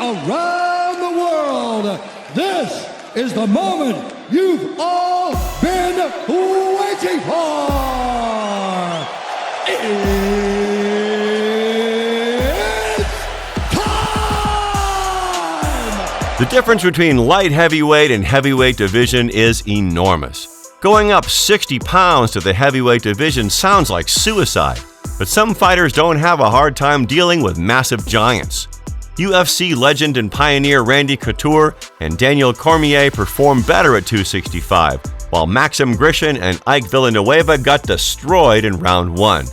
around the world, this is the moment you've all been waiting for. It's time! The difference between light heavyweight and heavyweight division is enormous. Going up 60 pounds to the heavyweight division sounds like suicide, but some fighters don't have a hard time dealing with massive giants. UFC legend and pioneer Randy Couture and Daniel Cormier performed better at 265, while Maxim Grishin and Ike Villanueva got destroyed in round 1.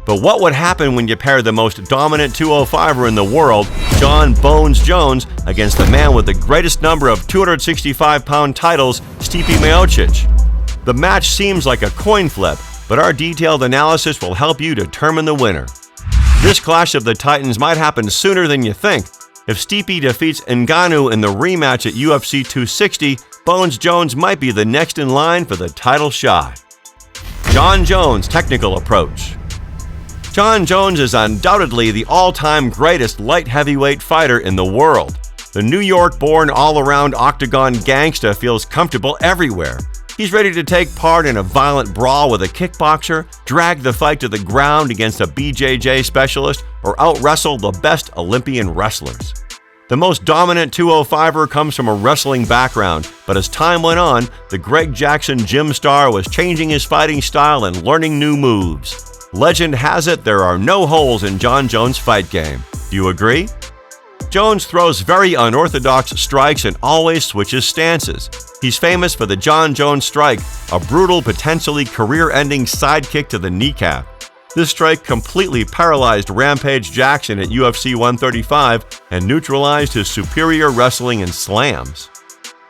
But what would happen when you pair the most dominant 205er in the world, Jon Bones Jones, against the man with the greatest number of 265-pound titles, Stipe Miocic? The match seems like a coin flip, but our detailed analysis will help you determine the winner. This clash of the titans might happen sooner than you think. If Stipe defeats Ngannou in the rematch at UFC 260, Bones Jones might be the next in line for the title shot. Jon Jones' technical approach. Jon Jones is undoubtedly the all-time greatest light heavyweight fighter in the world. The New York-born all-around octagon gangsta feels comfortable everywhere. He's ready to take part in a violent brawl with a kickboxer, drag the fight to the ground against a BJJ specialist, or out-wrestle the best Olympian wrestlers. The most dominant 205er comes from a wrestling background, but as time went on, the Greg Jackson gym star was changing his fighting style and learning new moves. Legend has it there are no holes in Jon Jones' fight game. Do you agree? Jones throws very unorthodox strikes and always switches stances. He's famous for the Jon Jones strike, a brutal, potentially career-ending sidekick to the kneecap. This strike completely paralyzed Rampage Jackson at UFC 135 and neutralized his superior wrestling and slams.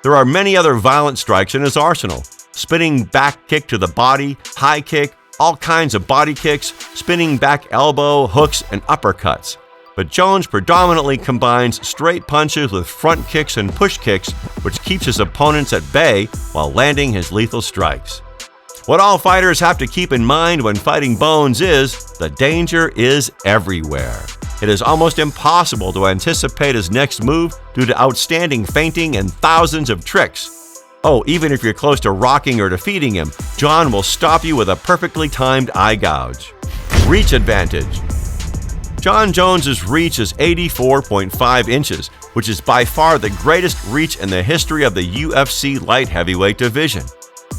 There are many other violent strikes in his arsenal: spinning back kick to the body, high kick, all kinds of body kicks, spinning back elbow, hooks, and uppercuts. But Jones predominantly combines straight punches with front kicks and push kicks, which keeps his opponents at bay while landing his lethal strikes. What all fighters have to keep in mind when fighting Bones is the danger is everywhere. It is almost impossible to anticipate his next move due to outstanding feinting and thousands of tricks. Oh, even if you're close to rocking or defeating him, Jon will stop you with a perfectly timed eye gouge. Reach advantage. Jon Jones' reach is 84.5 inches, which is by far the greatest reach in the history of the UFC light heavyweight division.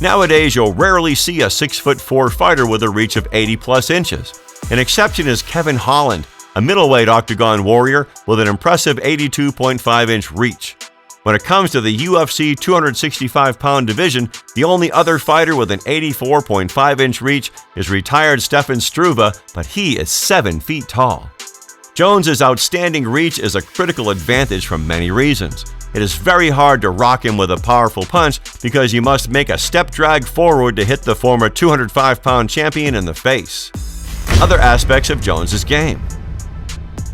Nowadays, you'll rarely see a 6'4" fighter with a reach of 80+ inches. An exception is Kevin Holland, a middleweight octagon warrior with an impressive 82.5-inch reach. When it comes to the UFC 265-pound division, the only other fighter with an 84.5-inch reach is retired Stefan Struve, but he is 7 feet tall. Jones' outstanding reach is a critical advantage for many reasons. It is very hard to rock him with a powerful punch because you must make a step drag forward to hit the former 205-pound champion in the face. Other aspects of Jones' game.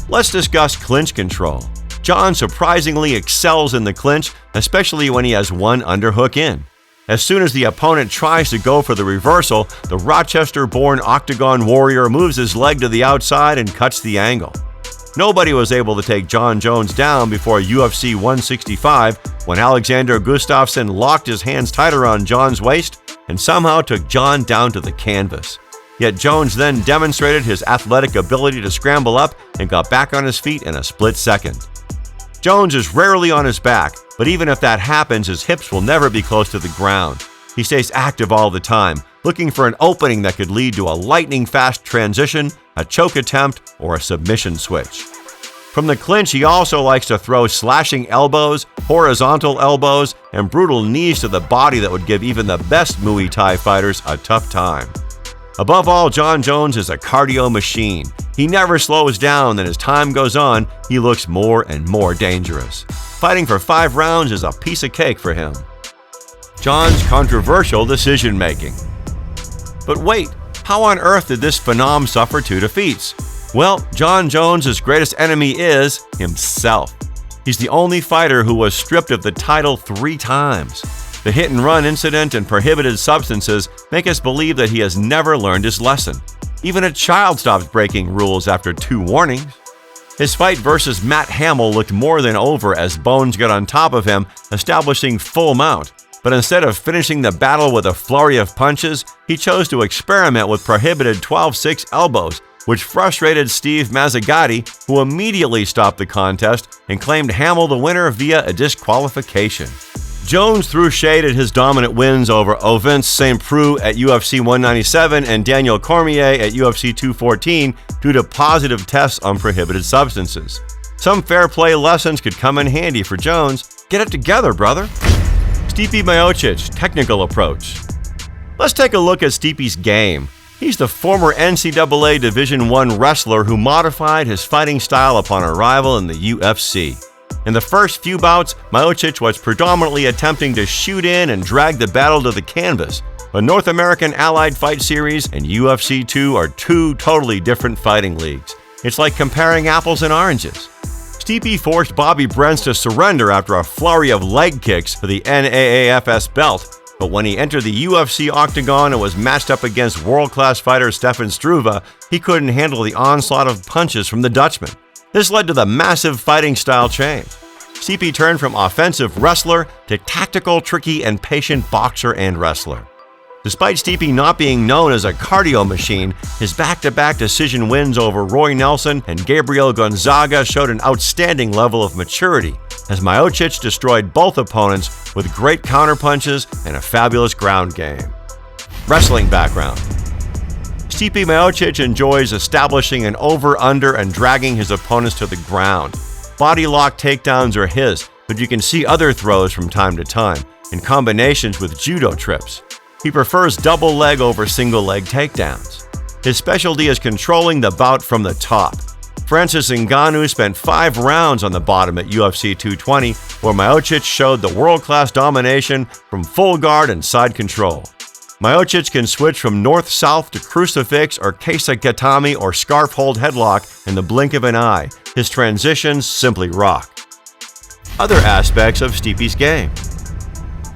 Let's discuss clinch control. Jon surprisingly excels in the clinch, especially when he has one underhook in. As soon as the opponent tries to go for the reversal, the Rochester-born octagon warrior moves his leg to the outside and cuts the angle. Nobody was able to take Jon Jones down before UFC 165 when Alexander Gustafsson locked his hands tighter on Jon's waist and somehow took Jon down to the canvas. Yet Jones then demonstrated his athletic ability to scramble up and got back on his feet in a split second. Jones is rarely on his back, but even if that happens, his hips will never be close to the ground. He stays active all the time, looking for an opening that could lead to a lightning-fast transition, a choke attempt, or a submission switch. From the clinch, he also likes to throw slashing elbows, horizontal elbows, and brutal knees to the body that would give even the best Muay Thai fighters a tough time. Above all, Jon Jones is a cardio machine. He never slows down, and as time goes on, he looks more and more dangerous. Fighting for 5 rounds is a piece of cake for him. Jon's controversial decision-making. But wait, how on earth did this phenom suffer 2 defeats? Well, Jon Jones' greatest enemy is himself. He's the only fighter who was stripped of the title 3 times. The hit-and-run incident and prohibited substances make us believe that he has never learned his lesson. Even a child stops breaking rules after 2 warnings. His fight versus Matt Hamill looked more than over as Bones got on top of him, establishing full mount. But instead of finishing the battle with a flurry of punches, he chose to experiment with prohibited 12-6 elbows, which frustrated Steve Mazzagatti, who immediately stopped the contest and claimed Hamill the winner via a disqualification. Jones threw shade at his dominant wins over Ovince St. Preux at UFC 197 and Daniel Cormier at UFC 214 due to positive tests on prohibited substances. Some fair play lessons could come in handy for Jones. Get it together, brother. Stipe Miocic, technical approach. Let's take a look at Stipe's game. He's the former NCAA Division I wrestler who modified his fighting style upon arrival in the UFC. In the first few bouts, Miocic was predominantly attempting to shoot in and drag the battle to the canvas, but North American Allied Fight Series and UFC 2 are two totally different fighting leagues. It's like comparing apples and oranges. Stipe forced Bobby Brents to surrender after a flurry of leg kicks for the NAAFS belt, but when he entered the UFC octagon and was matched up against world-class fighter Stefan Struve, he couldn't handle the onslaught of punches from the Dutchman. This led to the massive fighting style change. Stipe turned from offensive wrestler to tactical, tricky, and patient boxer and wrestler. Despite Stipe not being known as a cardio machine, his back-to-back decision wins over Roy Nelson and Gabriel Gonzaga showed an outstanding level of maturity, as Miocic destroyed both opponents with great counterpunches and a fabulous ground game. Wrestling background. Stipe Miocic enjoys establishing an over-under and dragging his opponents to the ground. Body lock takedowns are his, but you can see other throws from time to time, in combinations with judo trips. He prefers double leg over single leg takedowns. His specialty is controlling the bout from the top. Francis Ngannou spent 5 rounds on the bottom at UFC 220, where Miocic showed the world-class domination from full guard and side control. Miocic can switch from north-south to crucifix or kesa gatame or scarf hold headlock in the blink of an eye. His transitions simply rock. Other aspects of Stipe's game.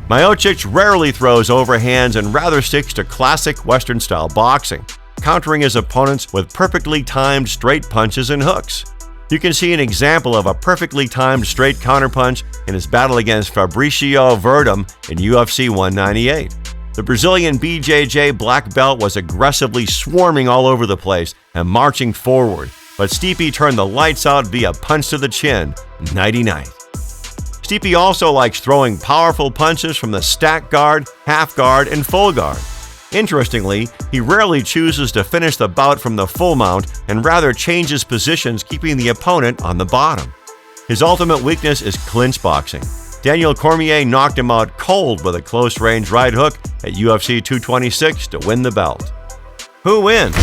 Miocic rarely throws overhands and rather sticks to classic Western-style boxing, countering his opponents with perfectly timed straight punches and hooks. You can see an example of a perfectly timed straight counterpunch in his battle against Fabricio Verdum in UFC 198. The Brazilian BJJ black belt was aggressively swarming all over the place and marching forward, but Stipe turned the lights out via punch to the chin, nighty-night. Stipe also likes throwing powerful punches from the stack guard, half guard, and full guard. Interestingly, he rarely chooses to finish the bout from the full mount and rather changes positions, keeping the opponent on the bottom. His ultimate weakness is clinch boxing. Daniel Cormier knocked him out cold with a close-range right hook at UFC 226 to win the belt. Who wins?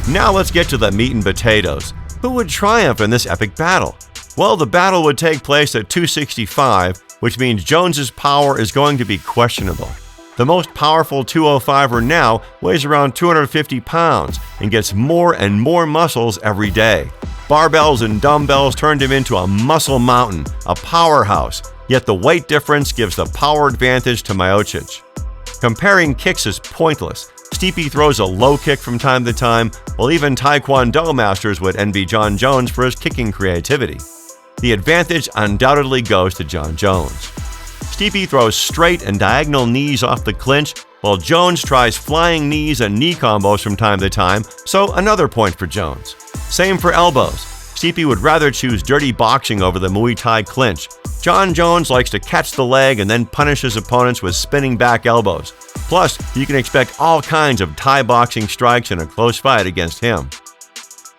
Now let's get to the meat and potatoes. Who would triumph in this epic battle? Well, the battle would take place at 265, which means Jones's power is going to be questionable. The most powerful 205er now weighs around 250 pounds and gets more and more muscles every day. Barbells and dumbbells turned him into a muscle mountain, a powerhouse, yet the weight difference gives the power advantage to Miocic. Comparing kicks is pointless. Stipe throws a low kick from time to time, while even Taekwondo masters would envy Jon Jones for his kicking creativity. The advantage undoubtedly goes to Jon Jones. Stipe throws straight and diagonal knees off the clinch, while Jones tries flying knees and knee combos from time to time, so another point for Jones. Same for elbows. Stipe would rather choose dirty boxing over the Muay Thai clinch. Jon Jones likes to catch the leg and then punish his opponents with spinning back elbows. Plus, you can expect all kinds of Thai boxing strikes in a close fight against him.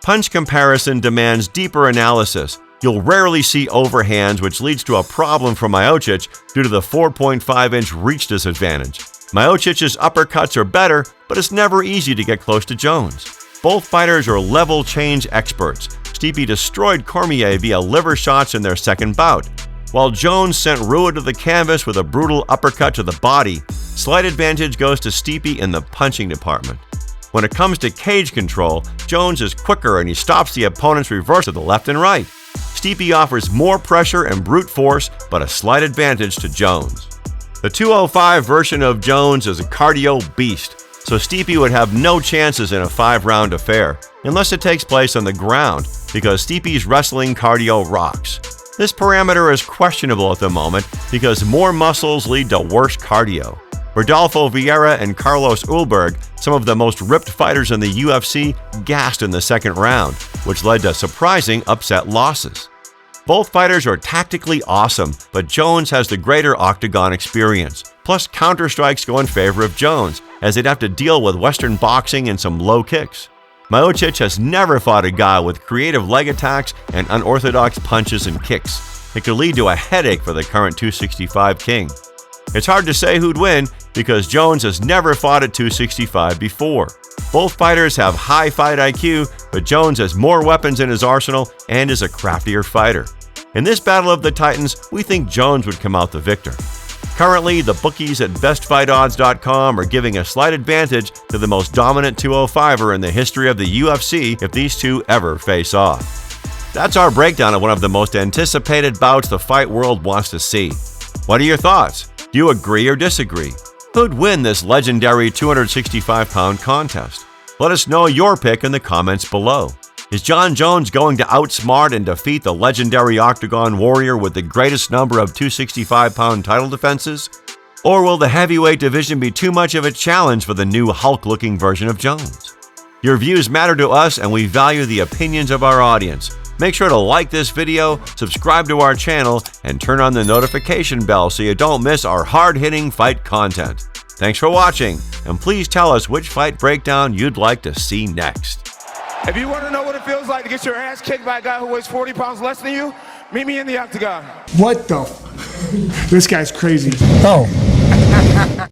Punch comparison demands deeper analysis. You'll rarely see overhands, which leads to a problem for Miocic due to the 4.5-inch reach disadvantage. Miocic's uppercuts are better, but it's never easy to get close to Jones. Both fighters are level change experts. Stipe destroyed Cormier via liver shots in their second bout, while Jones sent Rua to the canvas with a brutal uppercut to the body. Slight advantage goes to Stipe in the punching department. When it comes to cage control, Jones is quicker and he stops the opponent's reverse to the left and right. Stipe offers more pressure and brute force, but a slight advantage to Jones. The 205 version of Jones is a cardio beast. so Stipe would have no chances in a 5-round affair, unless it takes place on the ground, because Stipe's wrestling cardio rocks. This parameter is questionable at the moment because more muscles lead to worse cardio. Rodolfo Vieira and Carlos Ulberg, some of the most ripped fighters in the UFC, gassed in the second round, which led to surprising upset losses. Both fighters are tactically awesome, but Jones has the greater octagon experience. Plus, counter-strikes go in favor of Jones, as he'd have to deal with Western boxing and some low kicks. Miocic has never fought a guy with creative leg attacks and unorthodox punches and kicks. It could lead to a headache for the current 265 king. It's hard to say who'd win because Jones has never fought at 265 before. Both fighters have high fight IQ, but Jones has more weapons in his arsenal and is a craftier fighter. In this battle of the Titans, we think Jones would come out the victor. Currently, the bookies at bestfightodds.com are giving a slight advantage to the most dominant 205er in the history of the UFC if these two ever face off. That's our breakdown of one of the most anticipated bouts the fight world wants to see. What are your thoughts? Do you agree or disagree? Who'd win this legendary 265-pound contest? Let us know your pick in the comments below. Is Jon Jones going to outsmart and defeat the legendary Octagon Warrior with the greatest number of 265-pound title defenses? Or will the heavyweight division be too much of a challenge for the new Hulk-looking version of Jones? Your views matter to us, and we value the opinions of our audience. Make sure to like this video, subscribe to our channel, and turn on the notification bell so you don't miss our hard-hitting fight content. Thanks for watching, and please tell us which fight breakdown you'd like to see next. If you want to know what it feels like to get your ass kicked by a guy who weighs 40 pounds less than you, meet me in the octagon. What the? This guy's crazy. Oh.